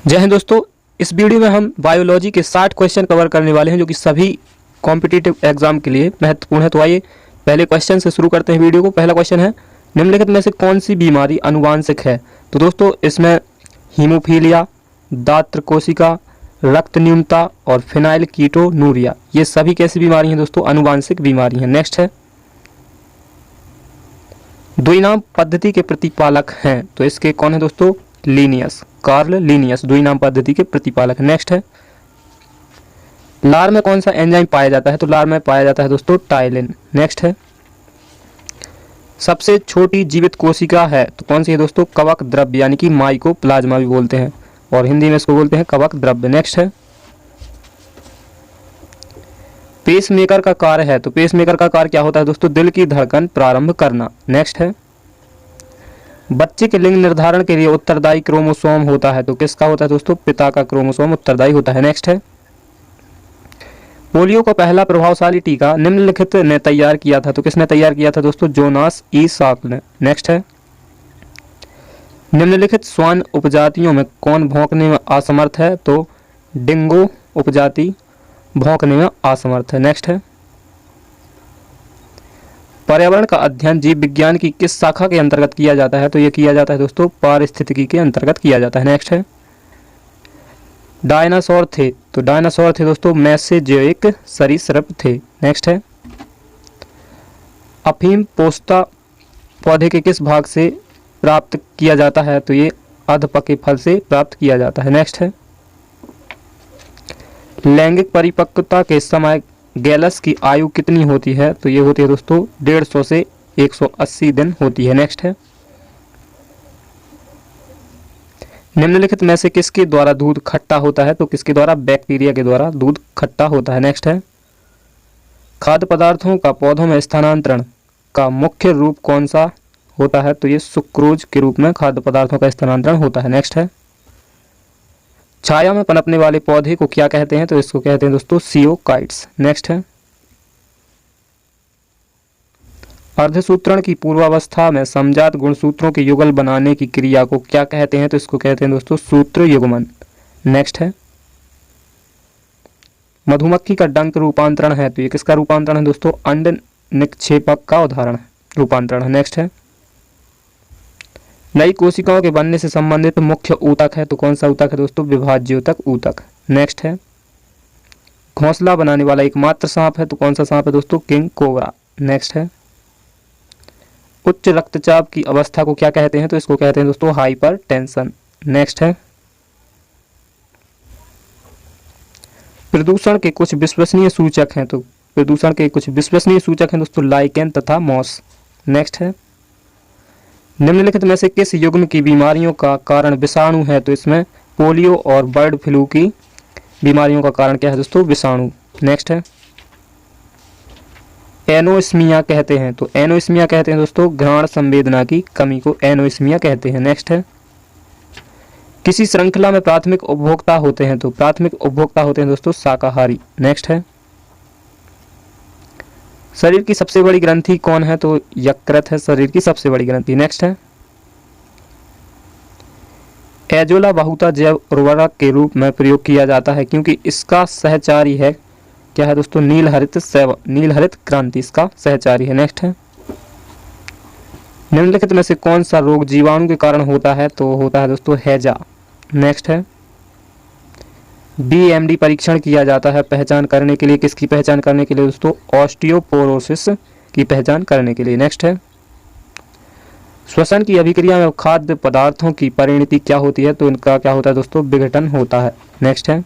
जय हिंद दोस्तों। इस वीडियो में हम बायोलॉजी के 60 क्वेश्चन कवर करने वाले हैं जो कि सभी कॉम्पिटिटिव एग्जाम के लिए महत्वपूर्ण है। तो आइए पहले क्वेश्चन से शुरू करते हैं वीडियो को। पहला क्वेश्चन है, निम्नलिखित में से कौन सी बीमारी आनुवांशिक है? तो दोस्तों इसमें हीमोफीलिया, दात्र कोशिका, रक्त न्यूनता और फिनाइल कीटोनूरिया, ये सभी कैसी बीमारी हैं दोस्तों? आनुवांशिक बीमारी हैं। नेक्स्ट है, द्विनाम पद्धति के प्रतिपालक हैं, तो इसके कौन है दोस्तों? लीनियस, कार्ल लीनियस द्विनाम पद्धति के प्रतिपालक। नेक्स्ट है, लार में कौन सा एंजाइम पाया जाता है? तो लार में पाया जाता है दोस्तों टाइलिन। नेक्स्ट है, सबसे छोटी जीवित कोशिका है तो कौन सी है दोस्तों? कवक द्रव्य, यानी कि माइकोप्लाज्मा भी बोलते हैं और हिंदी में इसको बोलते हैं कवक द्रव्य। नेक्स्ट है, पेसमेकर का कार्य है, तो पेसमेकर का कार्य क्या होता है दोस्तों? दिल की धड़कन प्रारंभ करना। नेक्स्ट है, बच्चे के लिंग निर्धारण के लिए उत्तरदायी क्रोमोसोम होता है, तो किसका होता है दोस्तों? पिता का क्रोमोसोम उत्तरदायी होता है। नेक्स्ट है, पोलियो का पहला प्रभावशाली टीका निम्नलिखित ने तैयार किया था, तो किसने तैयार किया था दोस्तों? जोनास ई साल्क ने। नेक्स्ट है, निम्नलिखित श्वान उपजातियों में कौन भौंकने में असमर्थ है? तो डिंगो उपजाति भौंकने में असमर्थ है। नेक्स्ट है, पर्यावरण का अध्ययन जीव विज्ञान की किस शाखा के अंतर्गत किया जाता है? तो ये किया जाता है दोस्तों पारिस्थितिकी के अंतर्गत किया जाता है। नेक्स्ट है, डायनासोर थे, तो डायनासोर थे दोस्तों मेसेजोइक सरीसृप थे। नेक्स्ट है, अफीम पोस्ता पौधे के किस भाग से प्राप्त किया जाता है? तो ये अधपके फल से प्राप्त किया जाता है। नेक्स्ट है, लैंगिक परिपक्वता के समय गैलस की आयु कितनी होती है? तो ये होती है दोस्तों 150 से 180 दिन होती है। नेक्स्ट है, निम्नलिखित में से किसके द्वारा दूध खट्टा होता है? तो किसके द्वारा? बैक्टीरिया के द्वारा दूध खट्टा होता है। नेक्स्ट है, खाद्य पदार्थों का पौधों में स्थानांतरण का मुख्य रूप कौन सा होता है? तो ये सुक्रोज के रूप में खाद्य पदार्थों का स्थानांतरण होता है। नेक्स्ट है, छाया में पनपने वाले पौधे को क्या कहते हैं? तो इसको कहते हैं दोस्तों सियोकाइट्स। नेक्स्ट है, अर्धसूत्रण की पूर्वावस्था में समजात गुणसूत्रों के युगल बनाने की क्रिया को क्या कहते हैं? तो इसको कहते हैं दोस्तों सूत्र युग्मन। नेक्स्ट है, मधुमक्खी का डंक रूपांतरण है, तो ये किसका रूपांतरण है दोस्तों? अंड निक्षेपक का उदाहरण रूपांतरण है। नेक्स्ट है, नई कोशिकाओं के बनने से संबंधित मुख्य ऊतक है, तो कौन सा ऊतक है दोस्तों? विभाज्योतक ऊतक। नेक्स्ट है, घोंसला बनाने वाला एकमात्र सांप है, तो कौन सा सांप है दोस्तों? King cobra. नेक्स्ट है, उच्च रक्तचाप की अवस्था को क्या कहते हैं? तो इसको कहते हैं दोस्तों हाइपरटेंशन। नेक्स्ट है, प्रदूषण के कुछ विश्वसनीय सूचक हैं, तो प्रदूषण के कुछ विश्वसनीय सूचक हैं दोस्तों लाइकेन तथा मॉस। नेक्स्ट है, निम्नलिखित में से किस युग्म की बीमारियों का कारण विषाणु है? तो इसमें पोलियो और बर्ड फ्लू की बीमारियों का कारण क्या है दोस्तों? विषाणु। नेक्स्ट है, एनोस्मिया कहते हैं, तो एनोस्मिया कहते हैं दोस्तों घ्राण संवेदना की कमी को एनोस्मिया कहते हैं। नेक्स्ट है, किसी श्रृंखला में प्राथमिक उपभोक्ता होते हैं, तो प्राथमिक उपभोक्ता होते हैं दोस्तों शाकाहारी। नेक्स्ट है, शरीर की सबसे बड़ी ग्रंथि कौन है? तो यकृत है शरीर की सबसे बड़ी ग्रंथि। नेक्स्ट है, एजोला बहुता जैव उर्वरक के रूप में प्रयोग किया जाता है क्योंकि इसका सहचारी है क्या है दोस्तों? नीलहरित क्रांति इसका सहचारी है। नेक्स्ट है, निम्नलिखित में से कौन सा रोग जीवाणु के कारण होता है? तो होता है दोस्तों हैजा। नेक्स्ट है, बीएमडी परीक्षण किया जाता है पहचान करने के लिए, किसकी पहचान करने के लिए दोस्तों? ऑस्टियोपोरोसिस की पहचान करने के लिए। नेक्स्ट है, श्वसन की अभिक्रिया में खाद्य पदार्थों की परिणति क्या होती है? तो इनका क्या होता है दोस्तों? विघटन होता है। नेक्स्ट है,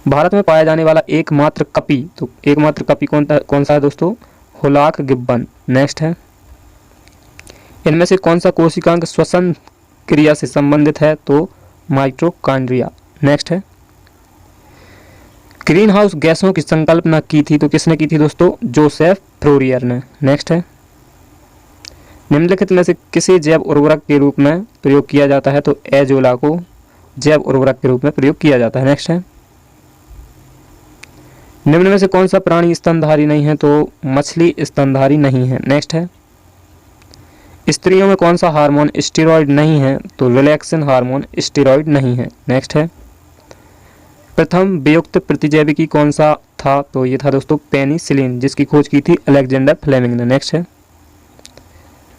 भारत में पाया जाने वाला एकमात्र कपी, तो एकमात्र कपी कौन सा है दोस्तों? हुलाक गिब्बन। नेक्स्ट है, इनमें से कौन सा कोशिकांग श्वसन क्रिया से संबंधित है? तो माइटोकॉन्ड्रिया। नेक्स्ट है, ग्रीन हाउस गैसों की संकल्पना की थी, तो किसने की थी दोस्तों? जोसेफ फ्रोरियर ने। नेक्स्ट है, निम्नलिखित में से किसे जैव उर्वरक के रूप में प्रयोग किया जाता है? तो एजोला को जैव उर्वरक के रूप में प्रयोग किया जाता है। नेक्स्ट है, निम्न में से कौन सा प्राणी स्तनधारी नहीं है? तो मछली स्तनधारी नहीं है। नेक्स्ट है, स्त्रियों में कौन सा हार्मोन स्टेरॉइड नहीं है? तो रिलैक्सिन हार्मोन स्टेरॉइड नहीं है। नेक्स्ट है, प्रथम वियुक्त प्रतिजैविकी कौन सा था? तो ये था दोस्तों पेनिसिलिन, जिसकी खोज की थी अलेक्जेंडर फ्लेमिंग ने। नेक्स्ट है,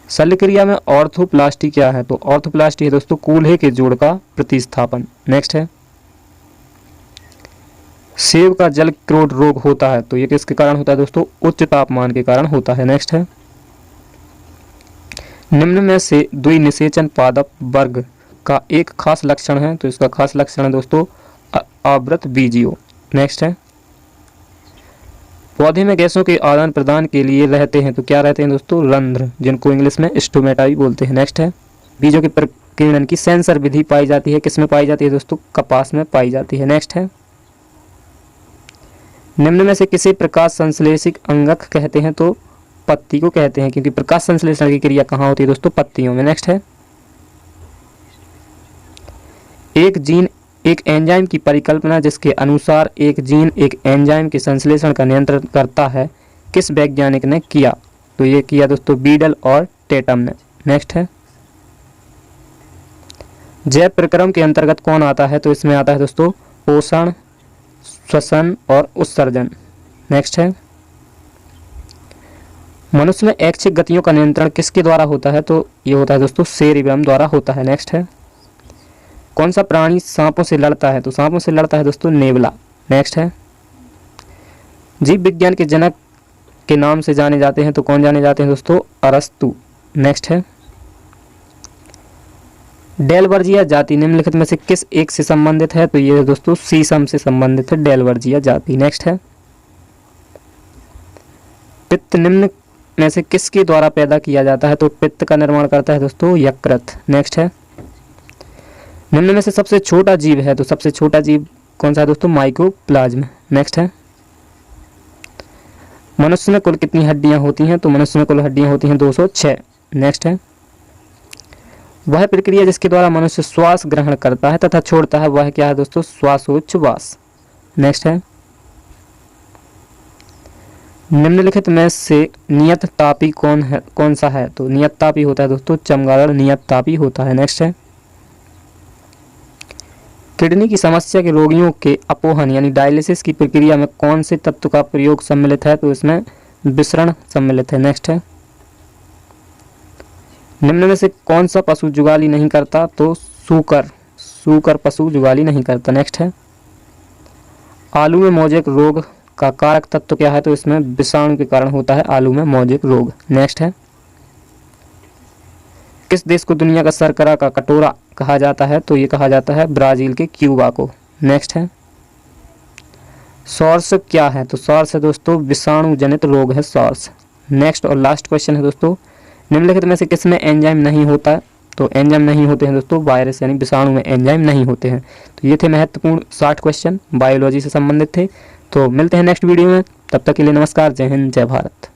शल्यक्रिया में ऑर्थोप्लास्टी क्या है? तो ऑर्थोप्लास्टी है दोस्तों कूल्हे के जोड़ का प्रतिस्थापन। नेक्स्ट है, सेब का जल क्रोध रोग होता है, तो ये किसके कारण होता है दोस्तों? उच्च तापमान के कारण होता है। नेक्स्ट है, निम्न में से द्विनिषेचन पादप वर्ग का एक खास लक्षण है, तो इसका खास लक्षण है दोस्तों आवृत बीजियो। नेक्स्ट है, पौधे में गैसों के आदान प्रदान के लिए रहते हैं, तो क्या रहते हैं दोस्तों? रंध्र, जिनको इंग्लिश में स्टोमेटा भी बोलते हैं। नेक्स्ट है, बीजों के प्रकीर्णन की सेंसर विधि पाई जाती है, किस में पाई जाती है दोस्तों? कपास में पाई जाती है। नेक्स्ट है, निम्न में से किसे प्रकाश संश्लेषित अंगक कहते हैं? तो पत्ती को कहते हैं, क्योंकि प्रकाश संश्लेषण की क्रिया कहाँ होती है दोस्तों? पत्तियों में। नेक्स्ट है, एक जीन एक एंजाइम की परिकल्पना जिसके अनुसार एक जीन एक एंजाइम के संश्लेषण का नियंत्रण करता है, किस वैज्ञानिक ने किया? तो ये किया दोस्तों बीडल और टेटम ने। नेक्स्ट है, जैव प्रक्रम के अंतर्गत कौन आता है? तो इसमें आता है दोस्तों पोषण, श्वसन और उत्सर्जन। नेक्स्ट है, मनुष्य में ऐच्छिक गतियों का नियंत्रण किसके द्वारा होता है? तो ये होता है दोस्तों सेरिबम द्वारा होता है। नेक्स्ट है, कौन सा प्राणी सांपों से लड़ता है? तो सांपों से लड़ता है दोस्तों नेवला। नेक्स्ट है, जीव विज्ञान के जनक के नाम से जाने जाते हैं, तो कौन जाने जाते हैं दोस्तों? अरस्तु। नेक्स्ट है, डेलवर्जिया जाति निम्नलिखित में से किस एक से संबंधित है? तो ये दोस्तों सीसम से संबंधित है डेलवर्जिया जाति। नेक्स्ट है, पित्त निम्न में से किसके द्वारा पैदा किया जाता है? तो पित्त का निर्माण करता है दोस्तों यकृत। नेक्स्ट है, निम्न में से सबसे छोटा जीव है, तो सबसे छोटा जीव कौन सा है दोस्तों? माइकोप्लाज्म। नेक्स्ट है, मनुष्य में कुल कितनी हड्डियां होती हैं? तो मनुष्य में कुल हड्डियां होती हैं 206। नेक्स्ट है, वह प्रक्रिया जिसके द्वारा मनुष्य श्वास ग्रहण करता है तथा छोड़ता है, वह क्या है दोस्तों? श्वासोच्छ्वास। नेक्स्ट है, निम्नलिखित में से नियत तापी कौन सा है? तो नियत तापी होता है दोस्तों चमगादड़ नियत तापी होता है। नेक्स्ट है, किडनी की समस्या के रोगियों के अपोहन यानी डायलिसिस की प्रक्रिया में कौन से तत्व का प्रयोग सम्मिलित है? तो इसमें विसरण सम्मिलित है। नेक्स्ट है, निम्न में से कौन सा पशु जुगाली नहीं करता? तो सूकर पशु जुगाली नहीं करता। नेक्स्ट है, आलू में मोजेक रोग का कारक तत्व क्या है? तो इसमें विषाणु के कारण होता है आलू में मोजेक रोग। नेक्स्ट है, किस देश को दुनिया का शर्करा का कटोरा कहा जाता है? तो ये कहा जाता है ब्राजील के क्यूबा को। नेक्स्ट है, सॉर्स क्या है? तो सॉर्स है दोस्तों विषाणु जनित रोग है सॉर्स। नेक्स्ट और लास्ट क्वेश्चन है दोस्तों, निम्नलिखित में से किसमें एंजाइम नहीं होता है? तो एंजाइम नहीं होते हैं दोस्तों वायरस यानी विषाणु में एंजाइम नहीं होते हैं। तो ये थे महत्वपूर्ण 60 क्वेश्चन बायोलॉजी से संबंधित थे। तो मिलते हैं नेक्स्ट वीडियो में, तब तक के लिए नमस्कार, जय हिंद, जय भारत।